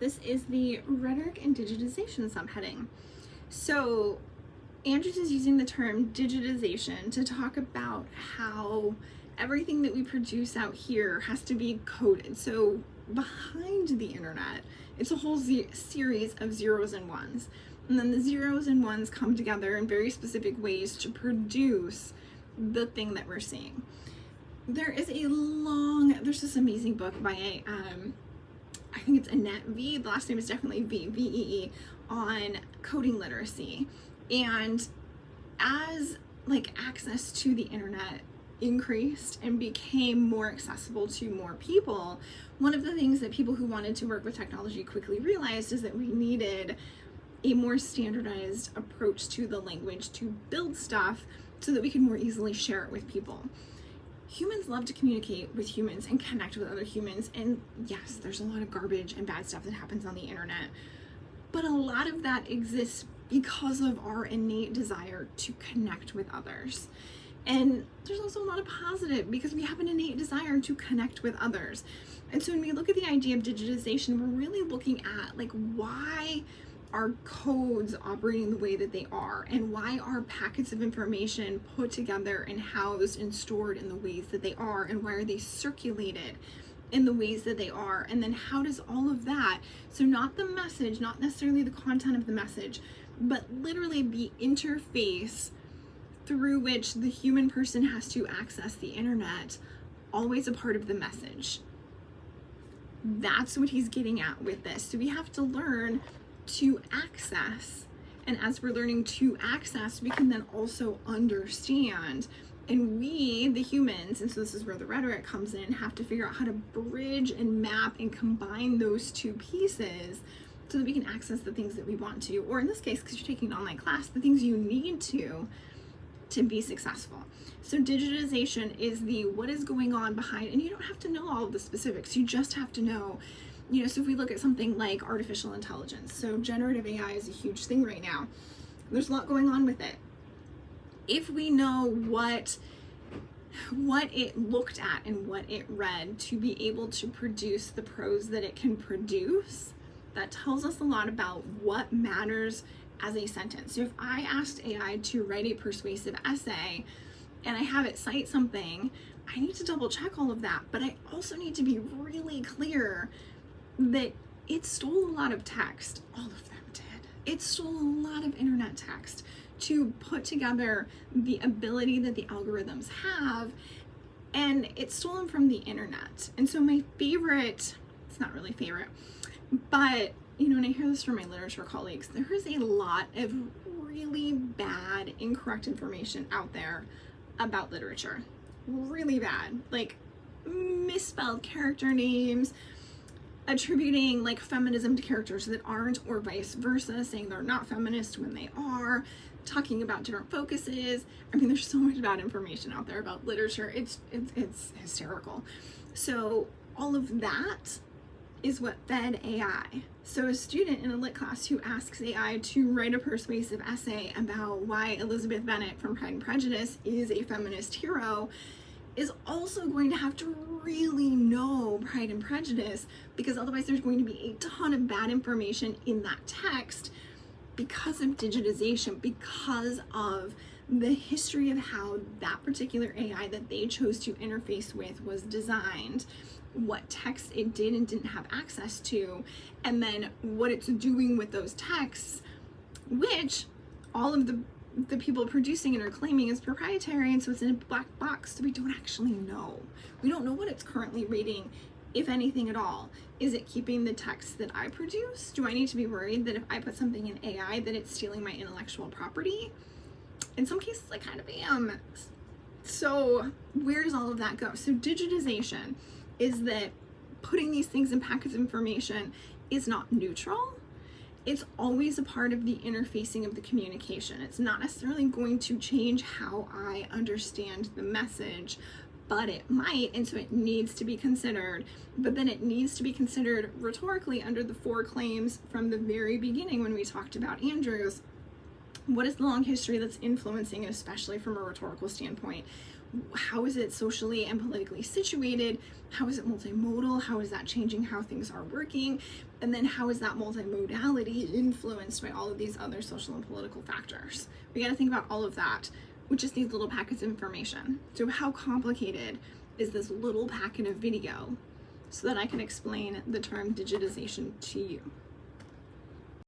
This is the rhetoric and digitization subheading. So Andrews is using the term digitization to talk about how everything that we produce out here has to be coded. So behind the internet, it's a whole series of zeros and ones. And then the zeros and ones come together in very specific ways to produce the thing that we're seeing. There's this amazing book by I think it's Annette V. The last name is definitely V, V-E-E, on coding literacy. And as access to the internet increased and became more accessible to more people, one of the things that people who wanted to work with technology quickly realized is that we needed a more standardized approach to the language to build stuff so that we could more easily share it with people. Humans love to communicate with humans and connect with other humans, and yes, there's a lot of garbage and bad stuff that happens on the internet, but a lot of that exists because of our innate desire to connect with others. And there's also a lot of positive because we have an innate desire to connect with others. And so when we look at the idea of digitization, we're really looking at why are codes operating the way that they are, and why are packets of information put together and housed and stored in the ways that they are, and why are they circulated in the ways that they are, and then how does all of that, so not the message, not necessarily the content of the message, but literally the interface through which the human person has to access the internet, always a part of the message. That's what he's getting at with this. So we have to learn to access, and as we're learning to access, we can then also understand, and we, the humans, and so this is where the rhetoric comes in, have to figure out how to bridge and map and combine those two pieces so that we can access the things that we want to, or in this case, because you're taking an online class, the things you need to be successful. So digitization is the what is going on behind, and you don't have to know all of the specifics, you just have to know. So if we look at something like artificial intelligence, so generative AI is a huge thing right now. There's a lot going on with it. If we know what it looked at and what it read to be able to produce the prose that it can produce, that tells us a lot about what matters as a sentence. So if I asked AI to write a persuasive essay and I have it cite something, I need to double check all of that, but I also need to be really clear that it stole a lot of text. All of them did. It stole a lot of internet text to put together the ability that the algorithms have, and it's stolen from the internet. And so my favorite, it's not really favorite, but when I hear this from my literature colleagues, there is a lot of really bad, incorrect information out there about literature. Really bad, misspelled character names, attributing feminism to characters that aren't, or vice versa, saying they're not feminist when they are, talking about different focuses. I mean, there's so much bad information out there about literature. It's hysterical. So all of that is what fed AI. So a student in a lit class who asks AI to write a persuasive essay about why Elizabeth Bennet from Pride and Prejudice is a feminist hero is also going to have to really know Pride and Prejudice, because otherwise there's going to be a ton of bad information in that text because of digitization, because of the history of how that particular AI that they chose to interface with was designed, what text it did and didn't have access to, and then what it's doing with those texts, which all of the people producing it are claiming is proprietary, and so it's in a black box, so we don't actually know. We don't know what it's currently reading, if anything at all. Is it keeping the text that I produce? Do I need to be worried that if I put something in AI that it's stealing my intellectual property? In some cases I kind of am. So where does all of that go? So digitization is that putting these things in packets of information is not neutral. It's always a part of the interfacing of the communication. It's not necessarily going to change how I understand the message, but it might, and so it needs to be considered. But then it needs to be considered rhetorically under the 4 claims from the very beginning when we talked about Andrews. What is the long history that's influencing it, especially from a rhetorical standpoint? how is it socially and politically situated? How is it multimodal? How is that changing how things are working? And then how is that multimodality influenced by all of these other social and political factors? We got to think about all of that with just these little packets of information. So how complicated is this little packet of video so that I can explain the term digitization to you?